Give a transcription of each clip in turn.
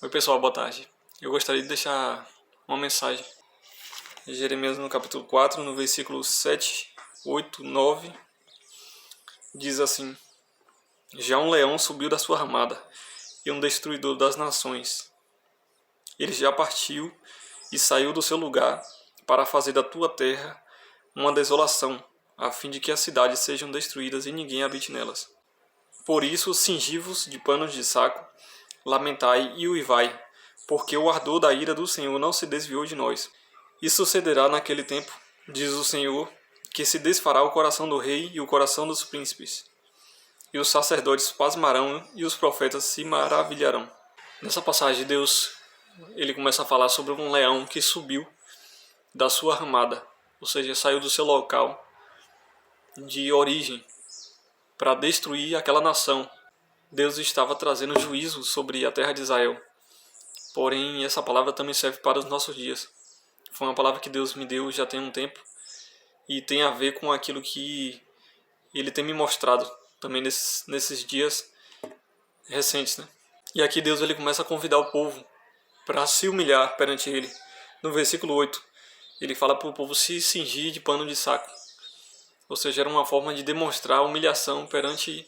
Oi pessoal, boa tarde. Eu gostaria de deixar uma mensagem. Jeremias no capítulo 4, no versículo 7, 8, 9, diz assim: Já um leão subiu da sua ramada, e um destruidor das nações. Ele já partiu e saiu do seu lugar para fazer da tua terra uma desolação, a fim de que as cidades sejam destruídas e ninguém habite nelas. Por isso, cingi-vos de panos de saco, lamentai e uivai, porque o ardor da ira do Senhor não se desviou de nós. E sucederá naquele tempo, diz o Senhor, que se desfará o coração do rei e o coração dos príncipes. E os sacerdotes pasmarão e os profetas se maravilharão. Nessa passagem, Deus ele começa a falar sobre um leão que subiu da sua ramada, ou seja, saiu do seu local de origem para destruir aquela nação. Deus estava trazendo juízo sobre a terra de Israel. Porém, essa palavra também serve para os nossos dias. Foi uma palavra que Deus me deu já tem um tempo e tem a ver com aquilo que Ele tem me mostrado também nesses dias recentes, né? E aqui Deus ele começa a convidar o povo para se humilhar perante Ele. No versículo 8, Ele fala para o povo se cingir de pano de saco. Ou seja, era uma forma de demonstrar humilhação perante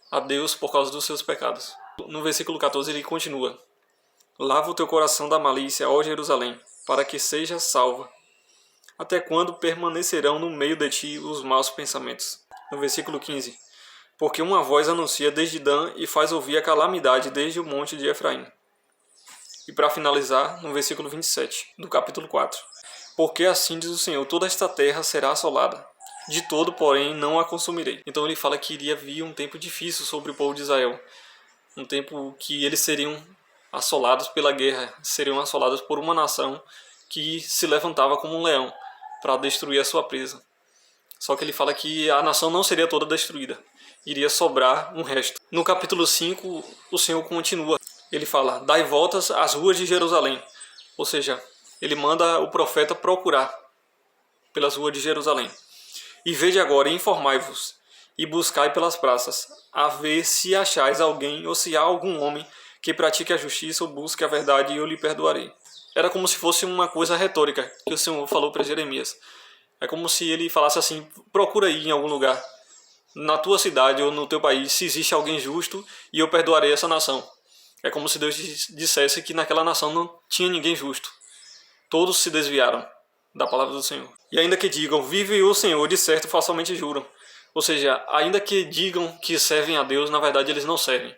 a Deus por causa dos seus pecados. No versículo 14 ele continua: Lava o teu coração da malícia, ó Jerusalém, para que seja salva. Até quando permanecerão no meio de ti os maus pensamentos? No versículo 15: Porque uma voz anuncia desde Dan e faz ouvir a calamidade desde o monte de Efraim. E para finalizar, no versículo 27 do capítulo 4: Porque assim diz o Senhor, toda esta terra será assolada. De todo, porém, não a consumirei. Então ele fala que iria vir um tempo difícil sobre o povo de Israel. Um tempo que eles seriam assolados pela guerra, seriam assolados por uma nação que se levantava como um leão para destruir a sua presa. Só que ele fala que a nação não seria toda destruída, iria sobrar um resto. No capítulo 5, o Senhor continua. Ele fala: Dai voltas às ruas de Jerusalém. Ou seja, ele manda o profeta procurar pelas ruas de Jerusalém. E vede agora, e informai-vos, e buscai pelas praças, a ver se achais alguém ou se há algum homem que pratique a justiça ou busque a verdade, e eu lhe perdoarei. Era como se fosse uma coisa retórica que o Senhor falou para Jeremias. É como se ele falasse assim: procura aí em algum lugar, na tua cidade ou no teu país, se existe alguém justo e eu perdoarei essa nação. É como se Deus dissesse que naquela nação não tinha ninguém justo. Todos se desviaram da palavra do Senhor. E ainda que digam, vive o Senhor, de certo falsamente juram. Ou seja, ainda que digam que servem a Deus, na verdade eles não servem.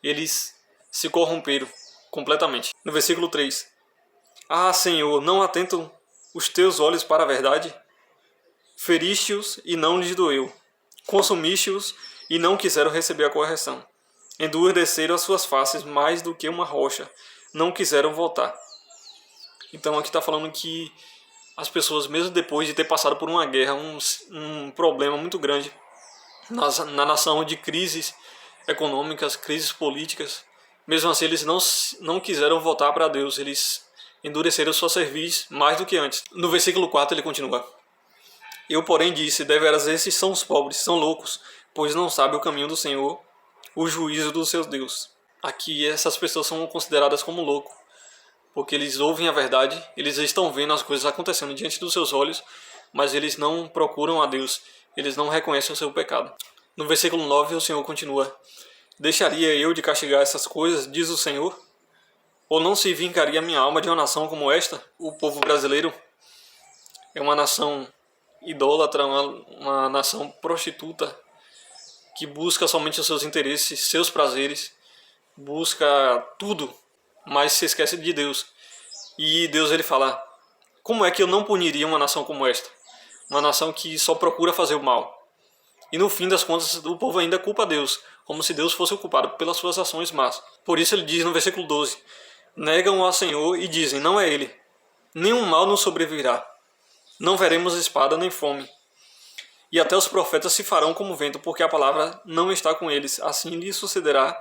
Eles se corromperam completamente. No versículo 3. Ah, Senhor, não atentam os teus olhos para a verdade? Feriste-os e não lhes doeu. Consumiste-os e não quiseram receber a correção. Endureceram as suas faces mais do que uma rocha. Não quiseram voltar. Então aqui está falando que as pessoas, mesmo depois de ter passado por uma guerra, um problema muito grande na nação, de crises econômicas, crises políticas, mesmo assim eles não quiseram voltar para Deus, eles endureceram sua cerviz mais do que antes. No versículo 4 ele continua: Eu, porém, disse, deveras esses são os pobres, são loucos, pois não sabem o caminho do Senhor, o juízo dos seus deuses. Aqui essas pessoas são consideradas como loucos, porque eles ouvem a verdade, eles estão vendo as coisas acontecendo diante dos seus olhos, mas eles não procuram a Deus, eles não reconhecem o seu pecado. No versículo 9 o Senhor continua: Deixaria eu de castigar essas coisas, diz o Senhor? Ou não se vingaria minha alma de uma nação como esta? O povo brasileiro é uma nação idólatra, uma nação prostituta, que busca somente os seus interesses, seus prazeres, busca tudo, mas se esquece de Deus. E Deus ele fala: como é que eu não puniria uma nação como esta? Uma nação que só procura fazer o mal. E no fim das contas o povo ainda culpa Deus, como se Deus fosse o culpado pelas suas ações más. Por isso ele diz no versículo 12: Negam ao Senhor e dizem, não é Ele. Nenhum mal nos sobrevirá. Não veremos espada nem fome. E até os profetas se farão como vento, porque a palavra não está com eles. Assim lhes sucederá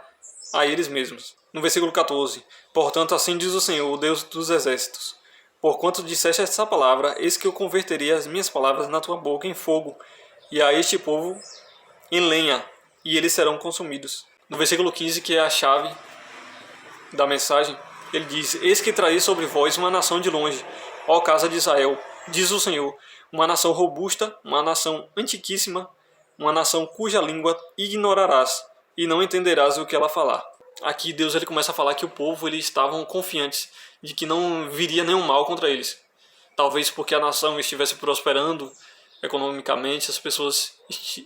a eles mesmos. No versículo 14: Portanto, assim diz o Senhor, o Deus dos exércitos: Porquanto disseste essa palavra, eis que eu converteria as minhas palavras na tua boca em fogo, e a este povo em lenha, e eles serão consumidos. No versículo 15, que é a chave, da mensagem, ele diz: Eis que traí sobre vós uma nação de longe, ó casa de Israel, diz o Senhor, uma nação robusta, uma nação antiquíssima, uma nação cuja língua ignorarás, e não entenderás o que ela falar. Aqui Deus ele começa a falar que o povo eles estavam confiantes de que não viria nenhum mal contra eles. Talvez porque a nação estivesse prosperando economicamente, as pessoas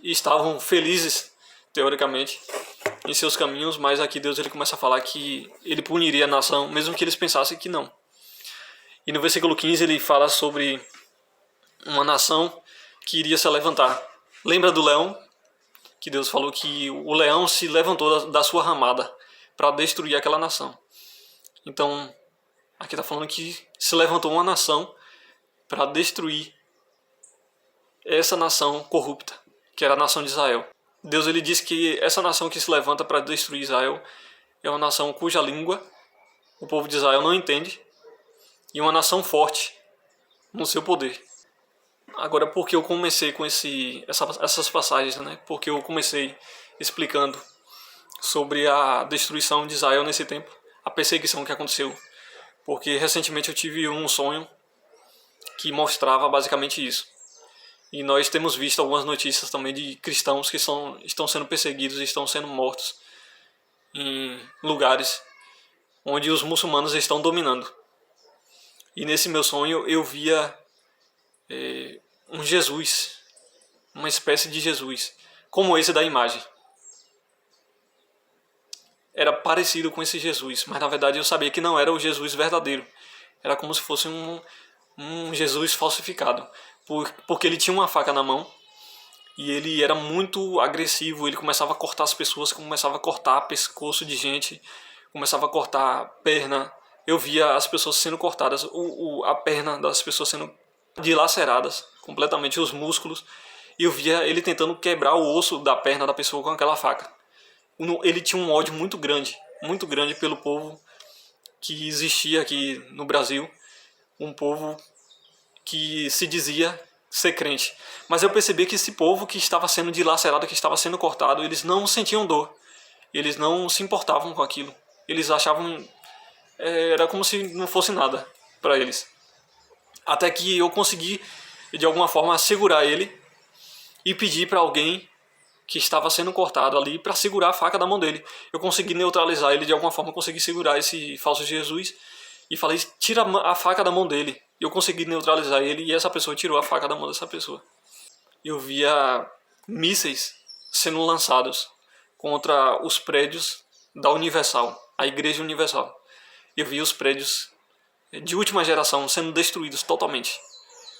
estavam felizes, teoricamente, em seus caminhos, mas aqui Deus ele começa a falar que ele puniria a nação, mesmo que eles pensassem que não. E no versículo 15 ele fala sobre uma nação que iria se levantar. Lembra do leão? Que Deus falou que o leão se levantou da sua ramada para destruir aquela nação. Então, aqui está falando que se levantou uma nação para destruir essa nação corrupta, que era a nação de Israel. Deus ele diz que essa nação que se levanta para destruir Israel é uma nação cuja língua o povo de Israel não entende e uma nação forte no seu poder. Agora, por que eu comecei com essas passagens, né? Porque eu comecei explicando sobre a destruição de Israel nesse tempo, a perseguição que aconteceu. Porque recentemente eu tive um sonho que mostrava basicamente isso. E nós temos visto algumas notícias também de cristãos que estão sendo perseguidos e estão sendo mortos em lugares onde os muçulmanos estão dominando. E nesse meu sonho eu via um Jesus, uma espécie de Jesus, como esse da imagem. Era parecido com esse Jesus, mas na verdade eu sabia que não era o Jesus verdadeiro. Era como se fosse um Jesus falsificado, porque ele tinha uma faca na mão e ele era muito agressivo. Ele começava a cortar as pessoas, começava a cortar pescoço de gente, começava a cortar perna. Eu via as pessoas sendo cortadas, a perna das pessoas sendo dilaceradas completamente, os músculos, e eu via ele tentando quebrar o osso da perna da pessoa com aquela faca. Ele tinha um ódio muito grande pelo povo que existia aqui no Brasil, um povo que se dizia ser crente. Mas eu percebi que esse povo que estava sendo dilacerado, que estava sendo cortado, eles não sentiam dor, eles não se importavam com aquilo, eles achavam era como se não fosse nada para eles. Até que eu consegui de alguma forma segurar ele e pedir para alguém que estava sendo cortado ali para segurar a faca da mão dele. Eu consegui neutralizar ele de alguma forma, consegui segurar esse falso Jesus e falei: tira a faca da mão dele. Eu consegui neutralizar ele e essa pessoa tirou a faca da mão dessa pessoa. Eu via mísseis sendo lançados contra os prédios da Universal, a Igreja Universal. Eu via os prédios de última geração sendo destruídos totalmente.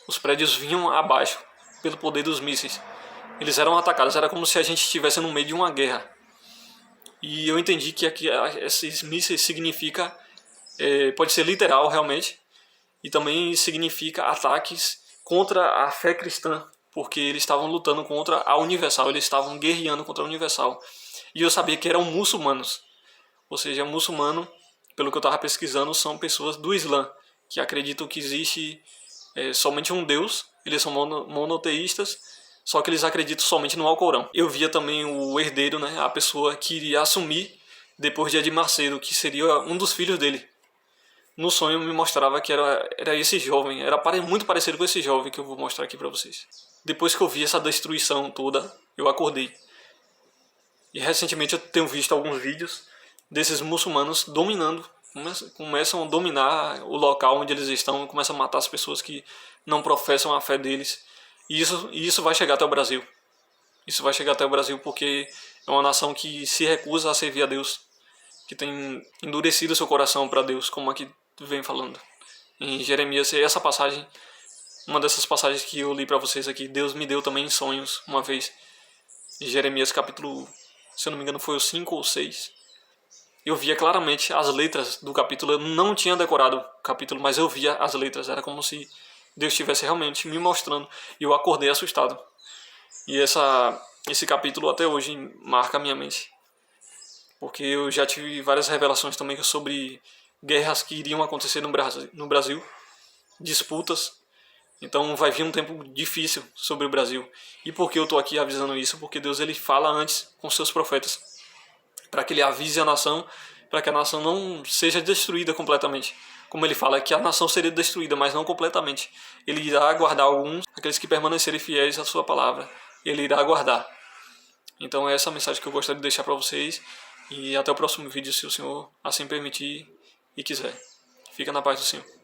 Os prédios vinham abaixo pelo poder dos mísseis. Eles eram atacados, era como se a gente estivesse no meio de uma guerra. E eu entendi que aqui, esses mísseis significa, pode ser literal realmente, e também significa ataques contra a fé cristã, porque eles estavam lutando contra a Universal, eles estavam guerreando contra a Universal. E eu sabia que eram muçulmanos, ou seja, muçulmano, pelo que eu estava pesquisando, são pessoas do Islã, que acreditam que existe somente um Deus, eles são monoteístas, só que eles acreditam somente no Alcorão. Eu via também o herdeiro, né, a pessoa que iria assumir depois de Edir Macedo, que seria um dos filhos dele. No sonho me mostrava que era esse jovem, era muito parecido com esse jovem que eu vou mostrar aqui para vocês. Depois que eu vi essa destruição toda, eu acordei. E recentemente eu tenho visto alguns vídeos desses muçulmanos dominando, começam a dominar o local onde eles estão, começam a matar as pessoas que não professam a fé deles. E isso vai chegar até o Brasil. Isso vai chegar até o Brasil porque é uma nação que se recusa a servir a Deus, que tem endurecido seu coração para Deus, como aqui vem falando em Jeremias. E essa passagem, uma dessas passagens que eu li para vocês aqui, Deus me deu também em sonhos uma vez. Em Jeremias capítulo, se eu não me engano foi o 5 ou 6. Eu via claramente as letras do capítulo. Eu não tinha decorado o capítulo, mas eu via as letras. Era como se Deus estivesse realmente me mostrando. E eu acordei assustado. E esse capítulo até hoje marca a minha mente. Porque eu já tive várias revelações também sobre guerras que iriam acontecer no Brasil. Disputas. Então vai vir um tempo difícil sobre o Brasil. E por que eu estou aqui avisando isso? Porque Deus ele fala antes com seus profetas, para que ele avise a nação, para que a nação não seja destruída completamente. Como ele fala, que a nação seria destruída, mas não completamente. Ele irá guardar alguns, aqueles que permanecerem fiéis à sua palavra. Ele irá guardar. Então é essa a mensagem que eu gostaria de deixar para vocês. E até o próximo vídeo, se o Senhor assim permitir e quiser. Fica na paz do Senhor.